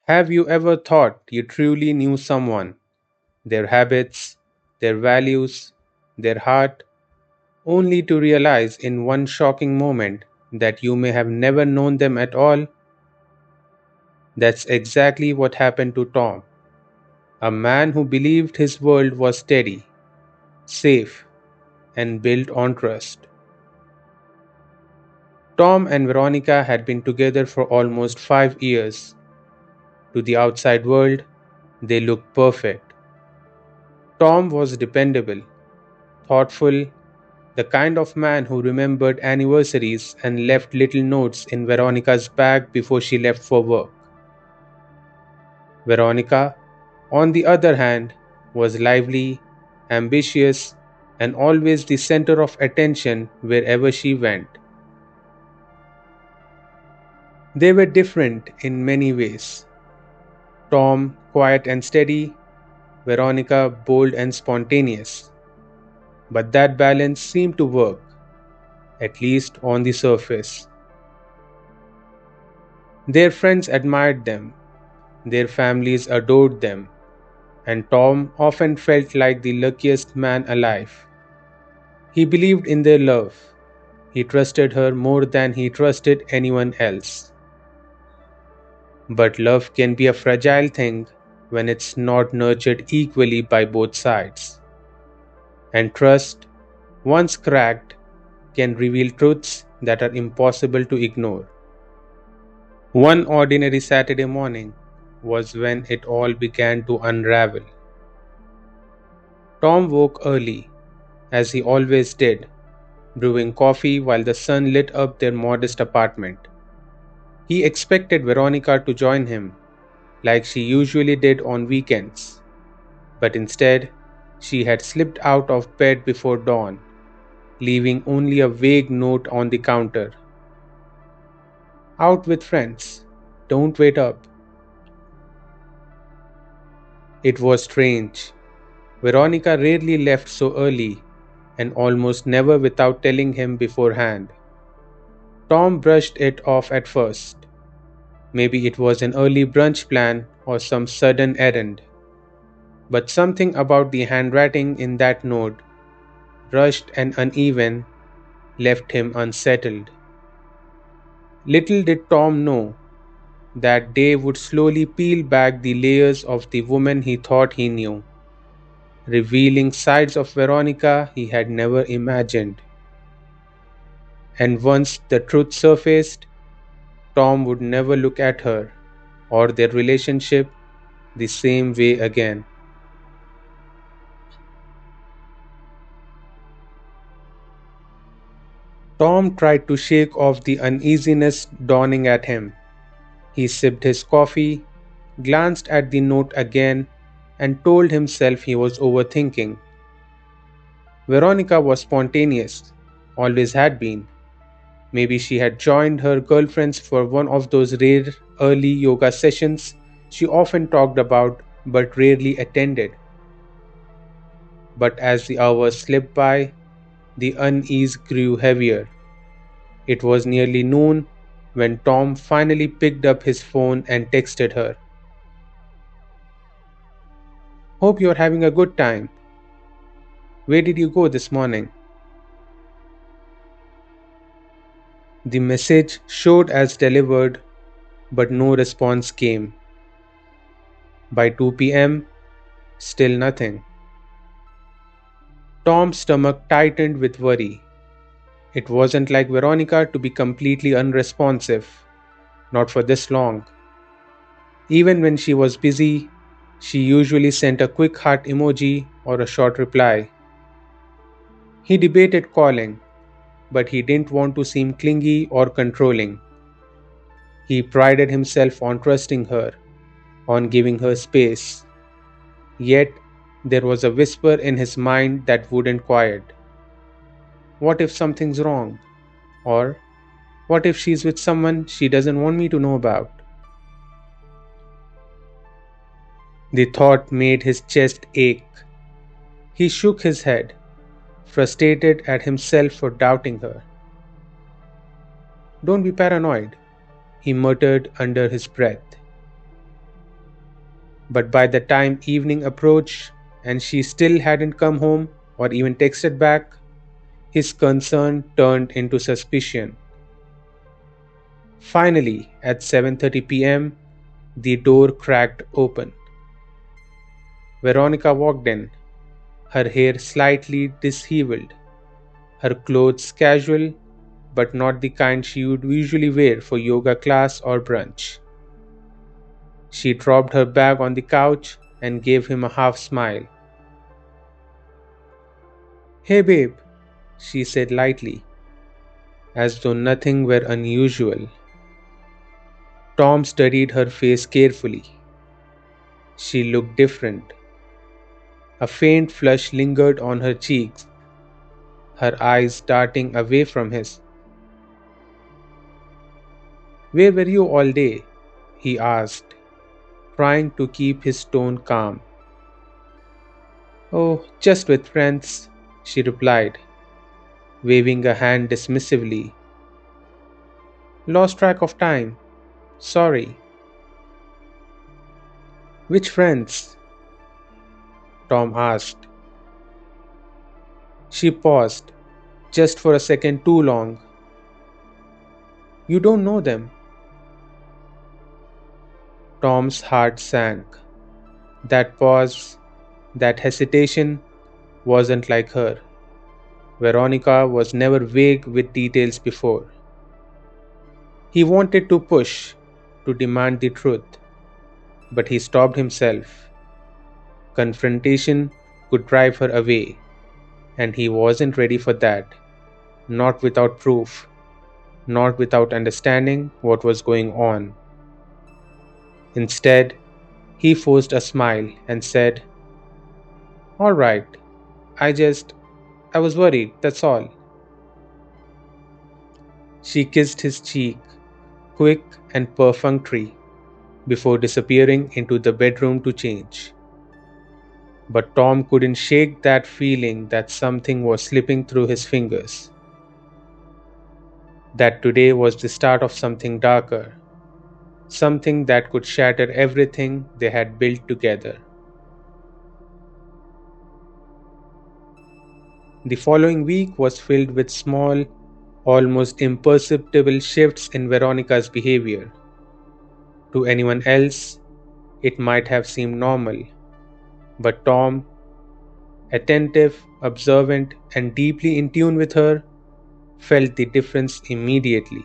Have you ever thought you truly knew someone, their habits, their values, their heart, only to realize in one shocking moment that you may have never known them at all? That's exactly what happened to Tom, a man who believed his world was steady, safe, and built on trust. Tom and Veronica had been together for almost 5 years. To the outside world, they looked perfect. Tom was dependable, thoughtful, the kind of man who remembered anniversaries and left little notes in Veronica's bag before she left for work. Veronica, on the other hand, was lively, ambitious, and always the center of attention wherever she went. They were different in many ways. Tom, quiet and steady, Veronica, bold and spontaneous. But that balance seemed to work, at least on the surface. Their friends admired them, their families adored them, and Tom often felt like the luckiest man alive. He believed in their love. He trusted her more than he trusted anyone else. But love can be a fragile thing when it's not nurtured equally by both sides. And trust, once cracked, can reveal truths that are impossible to ignore. One ordinary Saturday morning was when it all began to unravel. Tom woke early, as he always did, brewing coffee while the sun lit up their modest apartment. He expected Veronica to join him, like she usually did on weekends, but instead, she had slipped out of bed before dawn, leaving only a vague note on the counter. Out with friends. Don't wait up. It was strange. Veronica rarely left so early, and almost never without telling him beforehand. Tom brushed it off at first. Maybe it was an early brunch plan or some sudden errand. But something about the handwriting in that note, rushed and uneven, left him unsettled. Little did Tom know that day would slowly peel back the layers of the woman he thought he knew, revealing sides of Veronica he had never imagined. And once the truth surfaced, Tom would never look at her or their relationship the same way again. Tom tried to shake off the uneasiness dawning at him. He sipped his coffee, glanced at the note again, and told himself he was overthinking. Veronica was spontaneous, always had been. Maybe she had joined her girlfriends for one of those rare early yoga sessions she often talked about but rarely attended. But as the hours slipped by, the unease grew heavier. It was nearly noon when Tom finally picked up his phone and texted her. Hope you're having a good time. Where did you go this morning? The message showed as delivered, but no response came. By 2 p.m., still nothing. Tom's stomach tightened with worry. It wasn't like Veronica to be completely unresponsive, not for this long. Even when she was busy, she usually sent a quick heart emoji or a short reply. He debated calling, but he didn't want to seem clingy or controlling. He prided himself on trusting her, on giving her space. Yet, there was a whisper in his mind that wouldn't quiet. What if something's wrong? Or, what if she's with someone she doesn't want me to know about? The thought made his chest ache. He shook his head, frustrated at himself for doubting her. Don't be paranoid, he muttered under his breath. But by the time evening approached and she still hadn't come home or even texted back, his concern turned into suspicion. Finally, at 7:30 p.m., the door cracked open. Veronica walked in, her hair slightly disheveled, her clothes casual but not the kind she would usually wear for yoga class or brunch. She dropped her bag on the couch and gave him a half smile. "Hey babe," she said lightly, as though nothing were unusual. Tom studied her face carefully. She looked different. A faint flush lingered on her cheeks, her eyes darting away from his. "Where were you all day?" he asked, trying to keep his tone calm. "Oh, just with friends," she replied, waving a hand dismissively. "Lost track of time. Sorry." "Which friends?" Tom asked. She paused, just for a second too long. "You don't know them." Tom's heart sank. That pause, that hesitation, wasn't like her. Veronica was never vague with details before. He wanted to push, to demand the truth, but he stopped himself. Confrontation could drive her away, and he wasn't ready for that, not without proof, not without understanding what was going on. Instead, he forced a smile and said, "All right, I just, I was worried, that's all." She kissed his cheek, quick and perfunctory, before disappearing into the bedroom to change. But Tom couldn't shake that feeling that something was slipping through his fingers, that today was the start of something darker, something that could shatter everything they had built together. The following week was filled with small, almost imperceptible shifts in Veronica's behavior. To anyone else, it might have seemed normal, but Tom, attentive, observant, and deeply in tune with her, felt the difference immediately.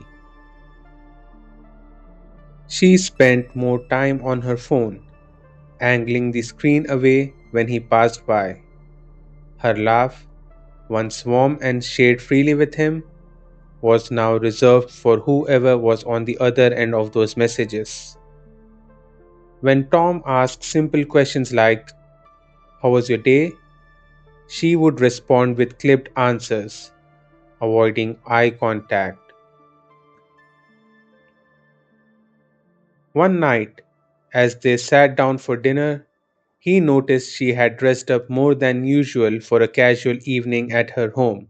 She spent more time on her phone, angling the screen away when he passed by. Her laugh, once warm and shared freely with him, was now reserved for whoever was on the other end of those messages. When Tom asked simple questions like, "How was your day?" she would respond with clipped answers, avoiding eye contact. One night, as they sat down for dinner, he noticed she had dressed up more than usual for a casual evening at her home.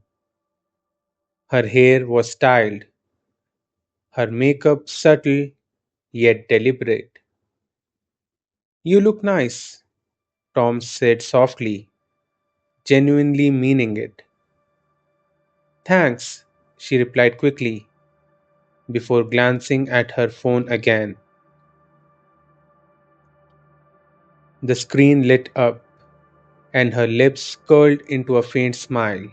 Her hair was styled, her makeup subtle yet deliberate. "You look nice," Tom said softly, genuinely meaning it. "Thanks," she replied quickly, before glancing at her phone again. The screen lit up, and her lips curled into a faint smile.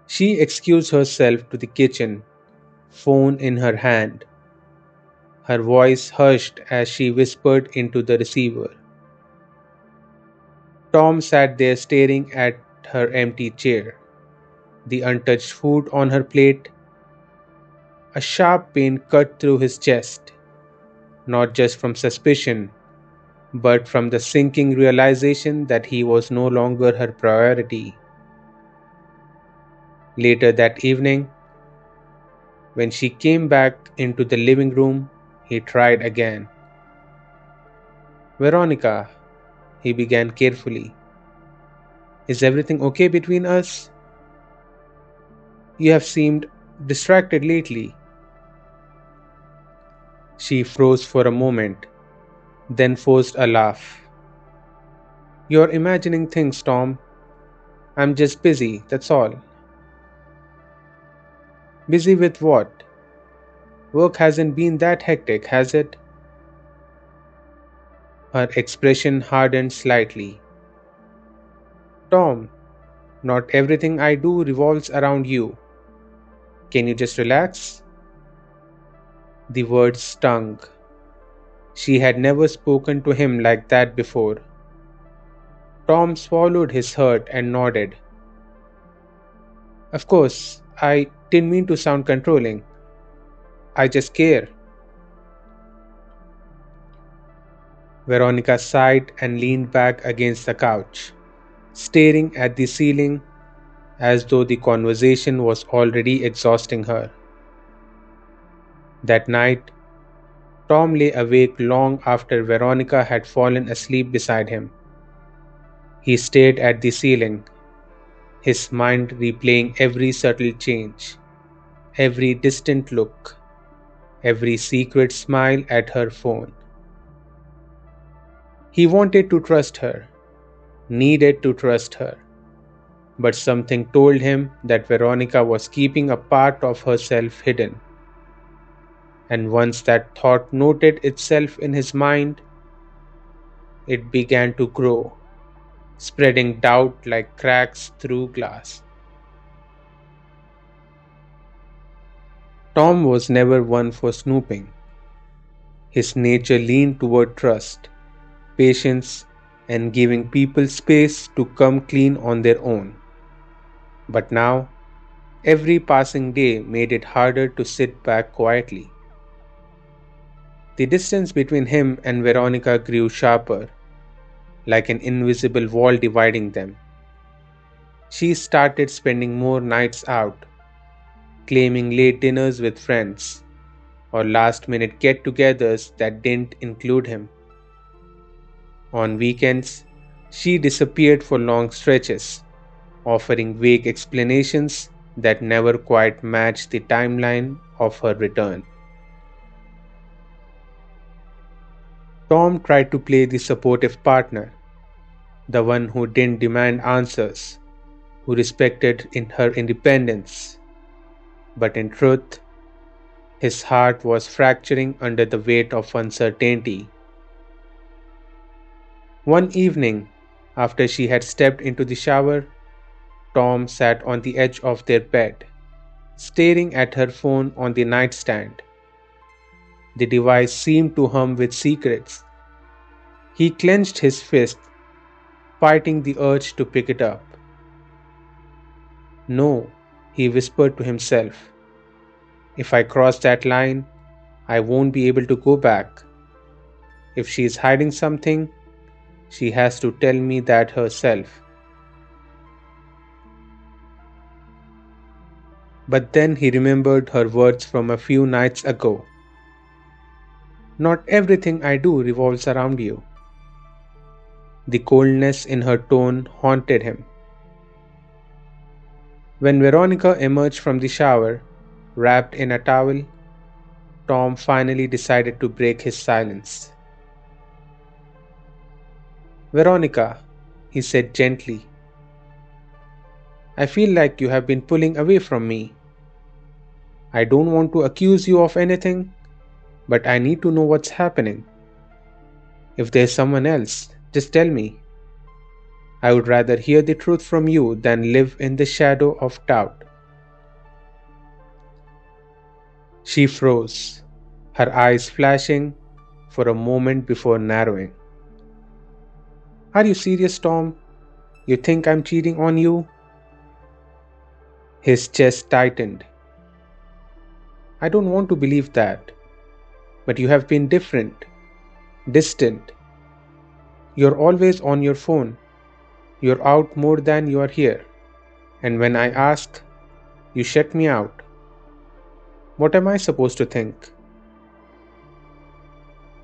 She excused herself to the kitchen, phone in her hand. Her voice hushed as she whispered into the receiver. Tom sat there staring at her empty chair, the untouched food on her plate. A sharp pain cut through his chest, not just from suspicion, but from the sinking realization that he was no longer her priority. Later that evening, when she came back into the living room, he tried again. "Veronica," he began carefully, "is everything okay between us? You have seemed distracted lately." She froze for a moment, then forced a laugh. You're imagining things, Tom. I'm just busy, that's all. Busy with what? Work hasn't been that hectic, has it? Her expression hardened slightly. Tom, not everything I do revolves around you. Can you just relax? The words stung. She had never spoken to him like that before. Tom swallowed his hurt and nodded. Of course, I didn't mean to sound controlling. I just care. Veronica sighed and leaned back against the couch, staring at the ceiling as though the conversation was already exhausting her. That night, Tom lay awake long after Veronica had fallen asleep beside him. He stared at the ceiling, his mind replaying every subtle change, every distant look, every secret smile at her phone. He wanted to trust her, needed to trust her, but something told him that Veronica was keeping a part of herself hidden. And once that thought noted itself in his mind, it began to grow, spreading doubt like cracks through glass. Tom was never one for snooping. His nature leaned toward trust, patience, and giving people space to come clean on their own. But now, every passing day made it harder to sit back quietly. The distance between him and Veronica grew sharper, like an invisible wall dividing them. She started spending more nights out, claiming late dinners with friends, or last minute get togethers that didn't include him. On weekends, she disappeared for long stretches, offering vague explanations that never quite matched the timeline of her return. Tom tried to play the supportive partner, the one who didn't demand answers, who respected in her independence. But in truth, his heart was fracturing under the weight of uncertainty. One evening, after she had stepped into the shower, Tom sat on the edge of their bed, staring at her phone on the nightstand. The device seemed to hum with secrets. He clenched his fist, fighting the urge to pick it up. No, he whispered to himself. If I cross that line, I won't be able to go back. If she is hiding something, she has to tell me that herself. But then he remembered her words from a few nights ago. Not everything I do revolves around you. The coldness in her tone haunted him. When Veronica emerged from the shower, wrapped in a towel, Tom finally decided to break his silence. Veronica, he said gently, I feel like you have been pulling away from me. I don't want to accuse you of anything, but I need to know what's happening. If there's someone else, just tell me. I would rather hear the truth from you than live in the shadow of doubt. She froze, her eyes flashing for a moment before narrowing. Are you serious, Tom? You think I'm cheating on you? His chest tightened. I don't want to believe that, but you have been different, distant. You're always on your phone. You're out more than you are here. And when I ask, you shut me out. What am I supposed to think?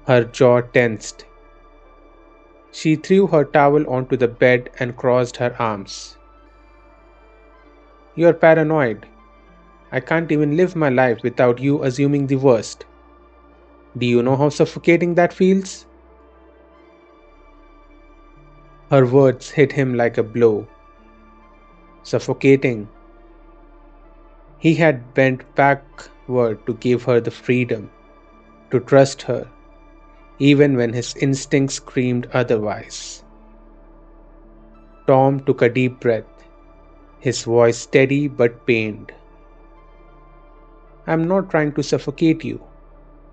Her jaw tensed. She threw her towel onto the bed and crossed her arms. You're paranoid. I can't even live my life without you assuming the worst. Do you know how suffocating that feels? Her words hit him like a blow, suffocating. He had bent backward to give her the freedom to trust her, even when his instincts screamed otherwise. Tom took a deep breath, his voice steady but pained. I'm not trying to suffocate you.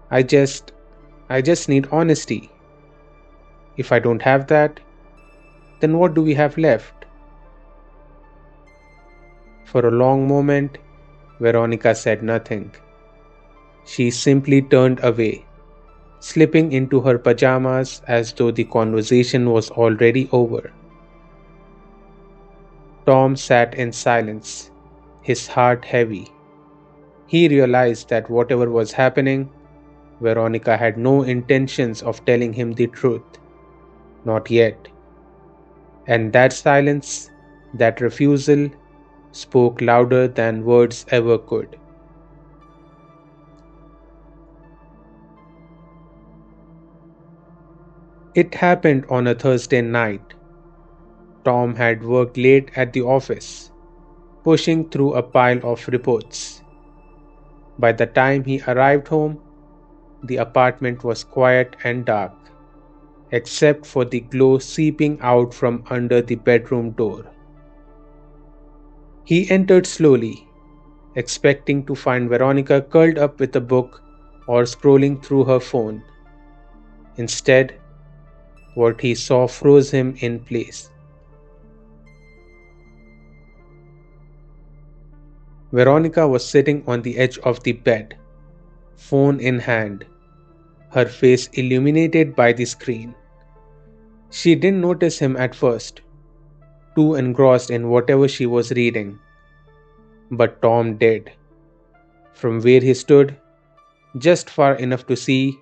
I just I just need honesty. If I don't have that, then what do we have left? For a long moment, Veronica said nothing. She simply turned away, slipping into her pajamas as though the conversation was already over. Tom sat in silence, his heart heavy. He realized that whatever was happening, Veronica had no intentions of telling him the truth. Not yet. And that silence, that refusal, spoke louder than words ever could. It happened on a Thursday night. Tom had worked late at the office, pushing through a pile of reports. By the time he arrived home, the apartment was quiet and dark, except for the glow seeping out from under the bedroom door. He entered slowly, expecting to find Veronica curled up with a book or scrolling through her phone. Instead, what he saw froze him in place. Veronica was sitting on the edge of the bed, phone in hand, her face illuminated by the screen. She didn't notice him at first, too engrossed in whatever she was reading. But Tom did. From where he stood, just far enough to see,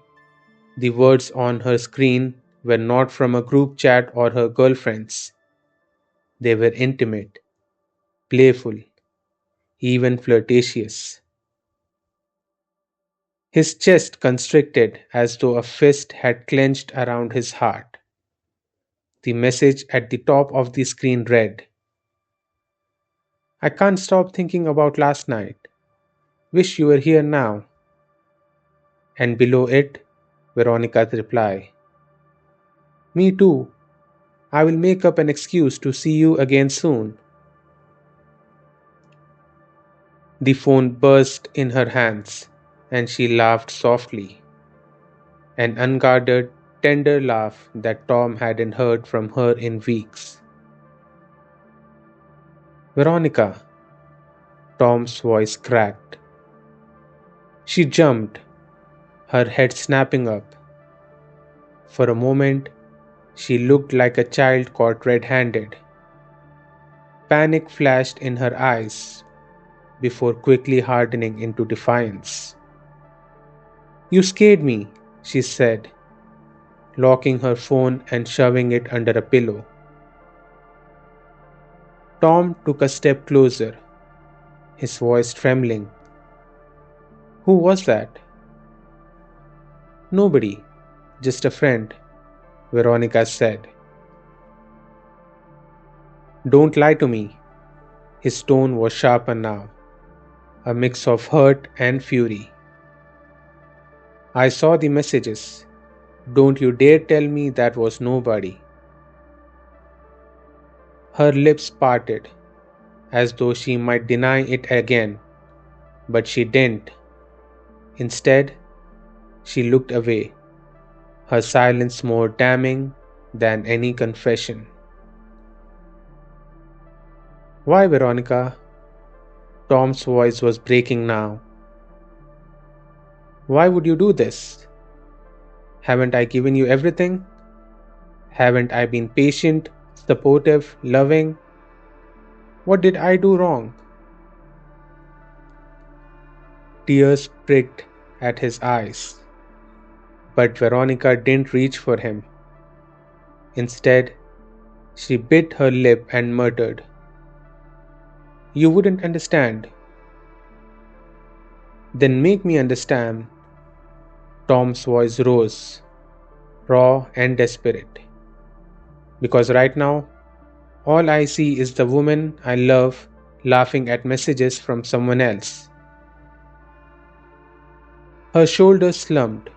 the words on her screen were not from a group chat or her girlfriends. They were intimate, playful, even flirtatious. His chest constricted as though a fist had clenched around his heart. The message at the top of the screen read, I can't stop thinking about last night. Wish you were here now. And below it, Veronica's reply, me too. I will make up an excuse to see you again soon. The phone burst in her hands, and she laughed softly, an unguarded, tender laugh that Tom hadn't heard from her in weeks. Veronica, Tom's voice cracked. She jumped, her head snapping up. For a moment, she looked like a child caught red handed. Panic flashed in her eyes before quickly hardening into defiance. You scared me, she said, locking her phone and shoving it under a pillow. Tom took a step closer, his voice trembling. Who was that? Nobody, just a friend, Veronica said. Don't lie to me. His tone was sharper now, a mix of hurt and fury. I saw the messages. Don't you dare tell me that was nobody. Her lips parted, as though she might deny it again, but she didn't. Instead, she looked away, her silence more damning than any confession. Why, Veronica? Tom's voice was breaking now. Why would you do this? Haven't I given you everything? Haven't I been patient, supportive, loving? What did I do wrong? Tears pricked at his eyes, but Veronica didn't reach for him. Instead, she bit her lip and muttered, You wouldn't understand. Then make me understand. Tom's voice rose, raw and desperate. Because right now, all I see is the woman I love laughing at messages from someone else. Her shoulders slumped,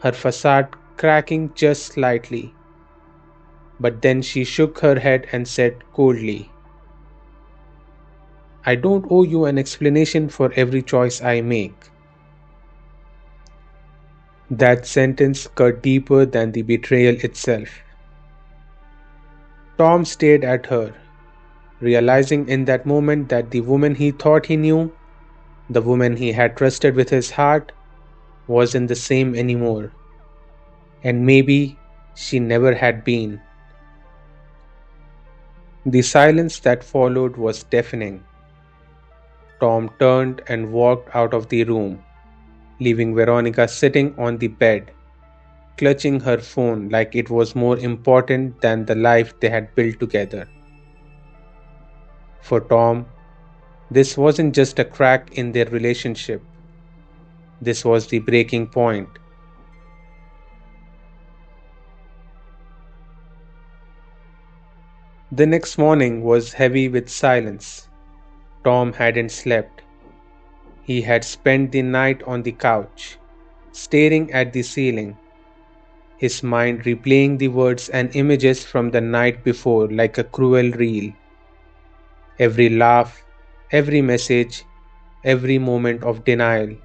her facade cracking just slightly, but then she shook her head and said coldly, I don't owe you an explanation for every choice I make. That sentence cut deeper than the betrayal itself. Tom stared at her, realizing in that moment that the woman he thought he knew, the woman he had trusted with his heart, wasn't the same anymore. And maybe she never had been. The silence that followed was deafening. Tom turned and walked out of the room, leaving Veronica sitting on the bed, clutching her phone like it was more important than the life they had built together. For Tom, this wasn't just a crack in their relationship, this was the breaking point. The next morning was heavy with silence. Tom hadn't slept. He had spent the night on the couch, staring at the ceiling, his mind replaying the words and images from the night before like a cruel reel. Every laugh, every message, every moment of denial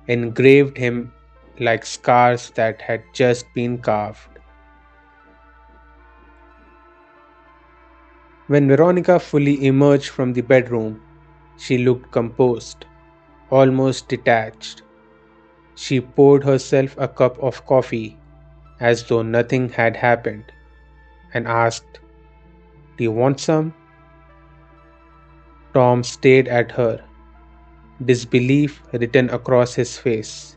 engraved him like scars that had just been carved. When Veronica fully emerged from the bedroom, she looked composed, almost detached. She poured herself a cup of coffee as though nothing had happened and asked, Do you want some? Tom stared at her, disbelief written across his face.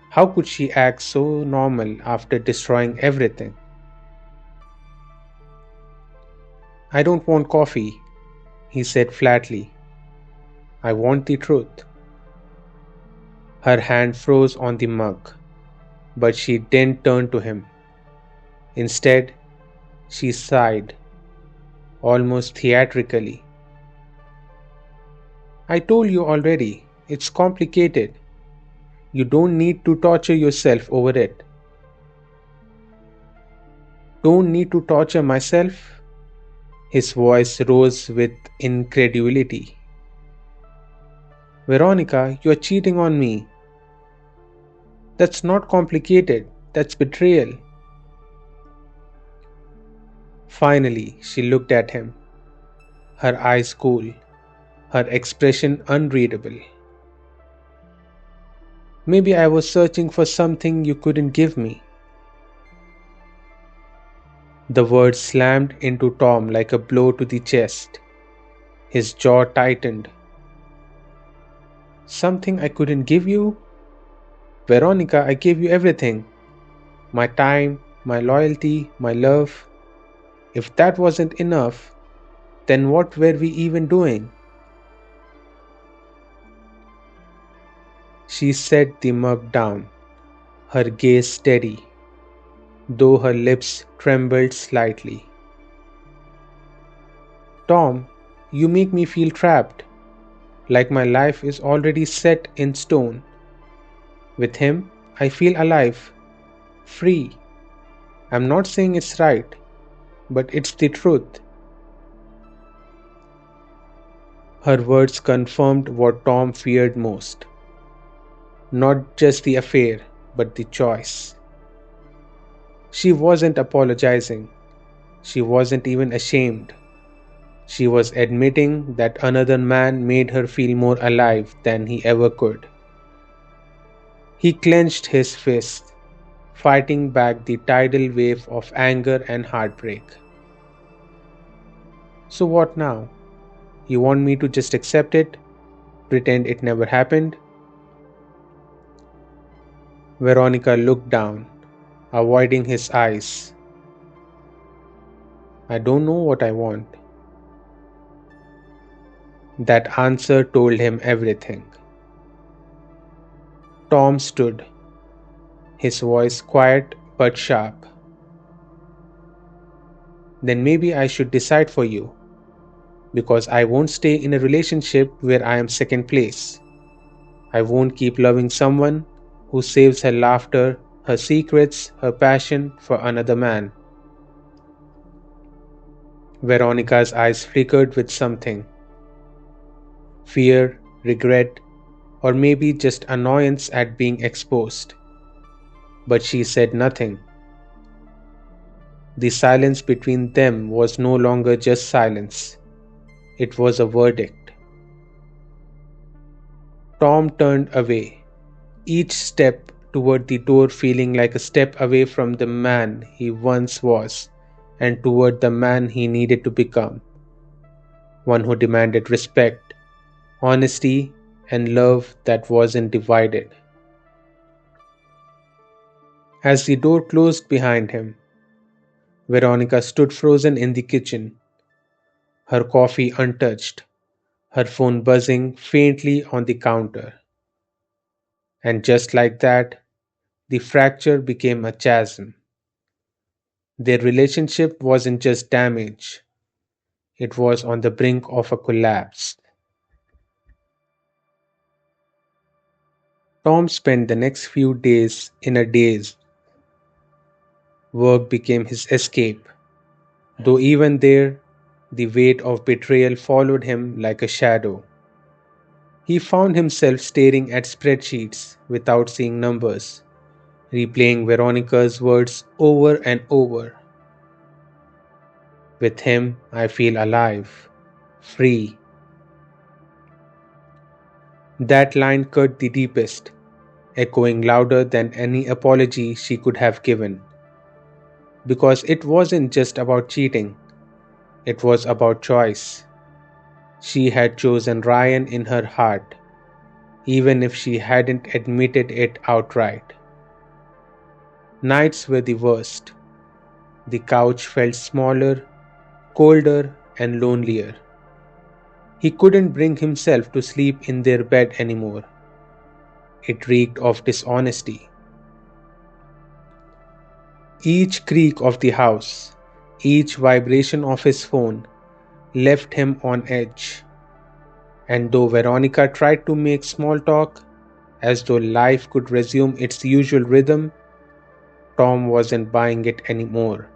How could she act so normal after destroying everything? I don't want coffee, he said flatly. I want the truth. Her hand froze on the mug, but she didn't turn to him. Instead, she sighed, almost theatrically. I told you already, it's complicated. You don't need to torture yourself over it. Don't need to torture myself? His voice rose with incredulity. Veronica, you're cheating on me. That's not complicated, that's betrayal. Finally, she looked at him, her eyes cool, her expression unreadable. Maybe I was searching for something you couldn't give me. The words slammed into Tom like a blow to the chest. His jaw tightened. Something I couldn't give you? Veronica, I gave you everything. My time, my loyalty, my love. If that wasn't enough, then what were we even doing? She set the mug down, her gaze steady, though her lips trembled slightly. Tom, you make me feel trapped, like my life is already set in stone. With him, I feel alive, free. I'm not saying it's right, but it's the truth. Her words confirmed what Tom feared most. Not just the affair, but the choice. She wasn't apologizing. She wasn't even ashamed. She was admitting that another man made her feel more alive than he ever could. He clenched his fist, fighting back the tidal wave of anger and heartbreak. So what now? You want me to just accept it? Pretend it never happened? Veronica looked down, avoiding his eyes. I don't know what I want. That answer told him everything. Tom stood, his voice quiet but sharp. then maybe I should decide for you, because I won't stay in a relationship where I am second place. I won't keep loving someone who saves her laughter, her secrets, her passion for another man. Veronica's eyes flickered with something: fear, regret, or maybe just annoyance at being exposed. But she said nothing. The silence between them was no longer just silence, it was a verdict. Tom turned away, each step toward the door feeling like a step away from the man he once was and toward the man he needed to become, one who demanded respect, honesty, and love that wasn't divided. As the door closed behind him, Veronica stood frozen in the kitchen, her coffee untouched, her phone buzzing faintly on the counter. And just like that, the fracture became a chasm. Their relationship wasn't just damage, it was on the brink of a collapse. Tom spent the next few days in a daze. Work became his escape, though even there, the weight of betrayal followed him like a shadow. He found himself staring at spreadsheets without seeing numbers, replaying Veronica's words over and over. With him, I feel alive, free. That line cut the deepest, echoing louder than any apology she could have given. Because it wasn't just about cheating, it was about choice. She had chosen Ryan in her heart, even if she hadn't admitted it outright. Nights were the worst. The couch felt smaller, colder, and lonelier. He couldn't bring himself to sleep in their bed anymore. It reeked of dishonesty. Each creak of the house, each vibration of his phone left him on edge. And though Veronica tried to make small talk, as though life could resume its usual rhythm, Tom wasn't buying it anymore.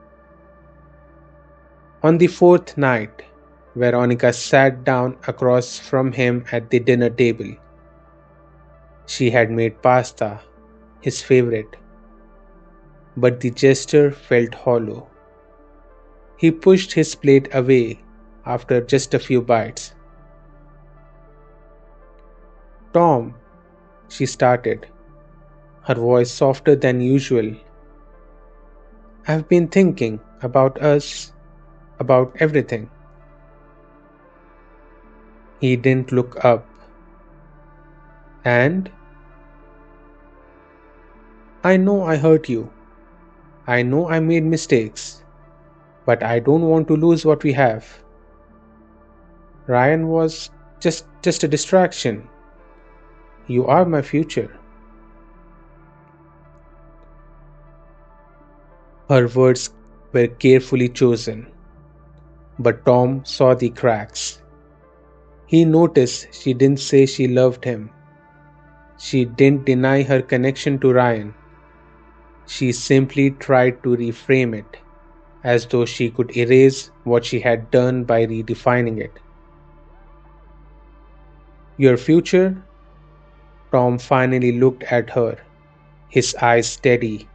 On the fourth night, Veronica sat down across from him at the dinner table. She had made pasta, his favorite, but the gesture felt hollow. He pushed his plate away after just a few bites. Tom, she started, her voice softer than usual. I've been thinking about us, about everything. He didn't look up. And I know I hurt you. I know I made mistakes. But I don't want to lose what we have. Ryan was just a distraction. You are my future. Her words were carefully chosen, but Tom saw the cracks. He noticed she didn't say she loved him. She didn't deny her connection to Ryan. She simply tried to reframe it, as though she could erase what she had done by redefining it. Your future? Tom finally looked at her, his eyes steady,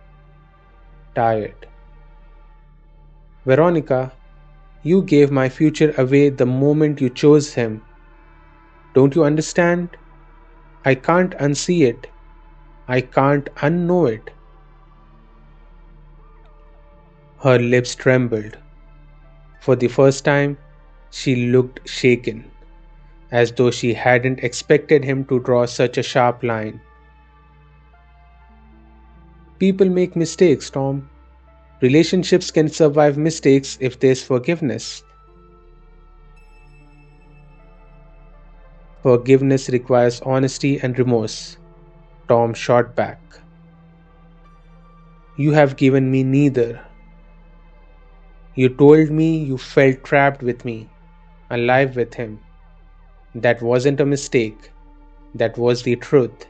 tired. Veronica, you gave my future away the moment you chose him. Don't you understand? I can't unsee it. I can't unknow it. Her lips trembled. For the first time, she looked shaken, as though she hadn't expected him to draw such a sharp line. People make mistakes, Tom. Relationships can survive mistakes if there's forgiveness. Forgiveness requires honesty and remorse. Tom shot back. You have given me neither. You told me you felt trapped with me, alive with him. That wasn't a mistake, that was the truth,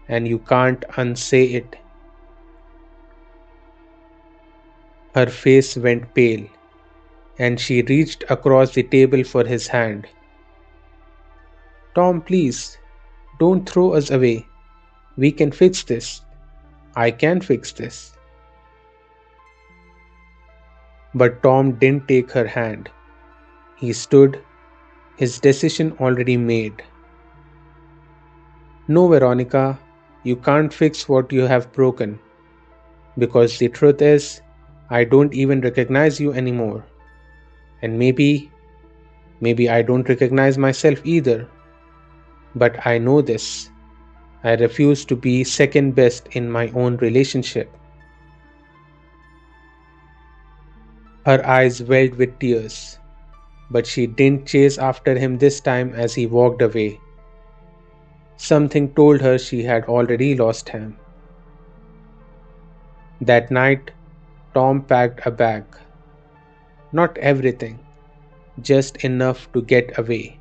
and you can't unsay it. Her face went pale, and she reached across the table for his hand. Tom, please, don't throw us away. We can fix this. I can fix this. But Tom didn't take her hand. He stood, his decision already made. No, Veronica, you can't fix what you have broken. Because the truth is, I don't even recognize you anymore. And maybe I don't recognize myself either. But I know this. I refuse to be second best in my own relationship. Her eyes welled with tears, but she didn't chase after him this time as he walked away. Something told her she had already lost him. That night, Tom packed a bag. Not everything, just enough to get away.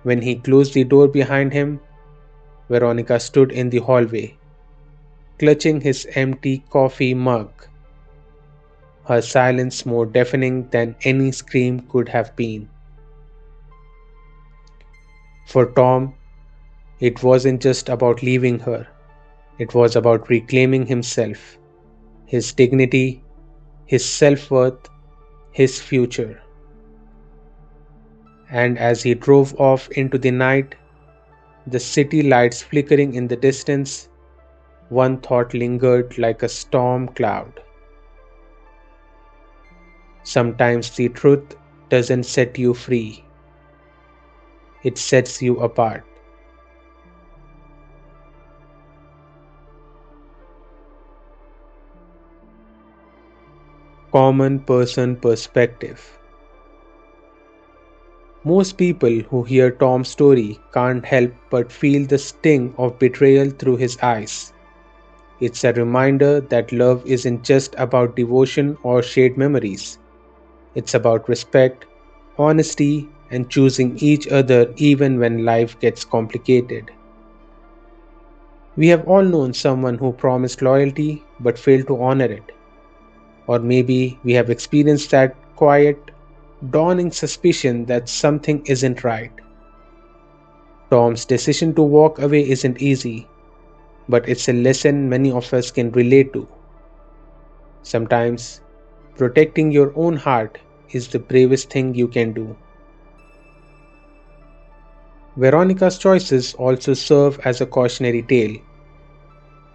When he closed the door behind him, Veronica stood in the hallway, clutching his empty coffee mug, her silence more deafening than any scream could have been. For Tom, it wasn't just about leaving her, it was about reclaiming himself, his dignity, his self-worth, his future. And as he drove off into the night, the city lights flickering in the distance, one thought lingered like a storm cloud. Sometimes the truth doesn't set you free, it sets you apart. Common person perspective. Most people who hear Tom's story can't help but feel the sting of betrayal through his eyes. It's a reminder that love isn't just about devotion or shared memories. It's about respect, honesty, and choosing each other even when life gets complicated. We have all known someone who promised loyalty but failed to honor it. Or maybe we have experienced that quiet, dawning suspicion that something isn't right. Tom's decision to walk away isn't easy, but it's a lesson many of us can relate to. Sometimes, protecting your own heart is the bravest thing you can do. Veronica's choices also serve as a cautionary tale.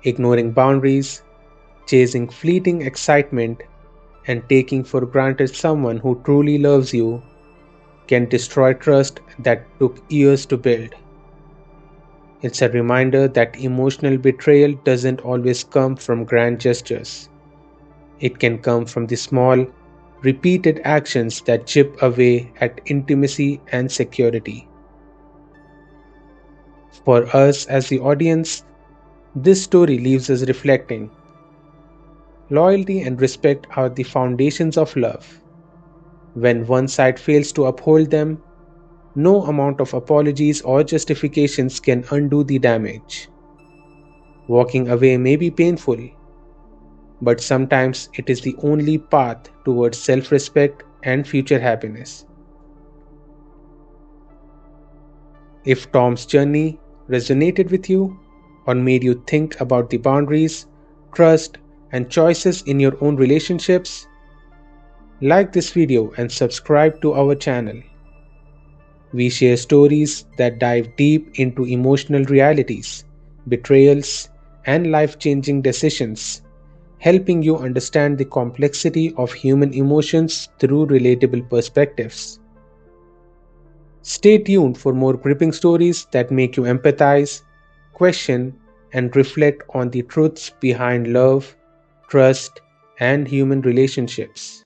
Ignoring boundaries, chasing fleeting excitement, and taking for granted someone who truly loves you can destroy trust that took years to build. It's a reminder that emotional betrayal doesn't always come from grand gestures. It can come from the small, repeated actions that chip away at intimacy and security. For us as the audience, this story leaves us reflecting. Loyalty and respect are the foundations of love. When one side fails to uphold them, no amount of apologies or justifications can undo the damage. Walking away may be painful, but sometimes it is the only path towards self-respect and future happiness. If Tom's journey resonated with you or made you think about the boundaries, trust, and choices in your own relationships, like this video and subscribe to our channel. We share stories that dive deep into emotional realities, betrayals, and life-changing decisions, helping you understand the complexity of human emotions through relatable perspectives. Stay tuned for more gripping stories that make you empathize, question, and reflect on the truths behind love, trust, and human relationships.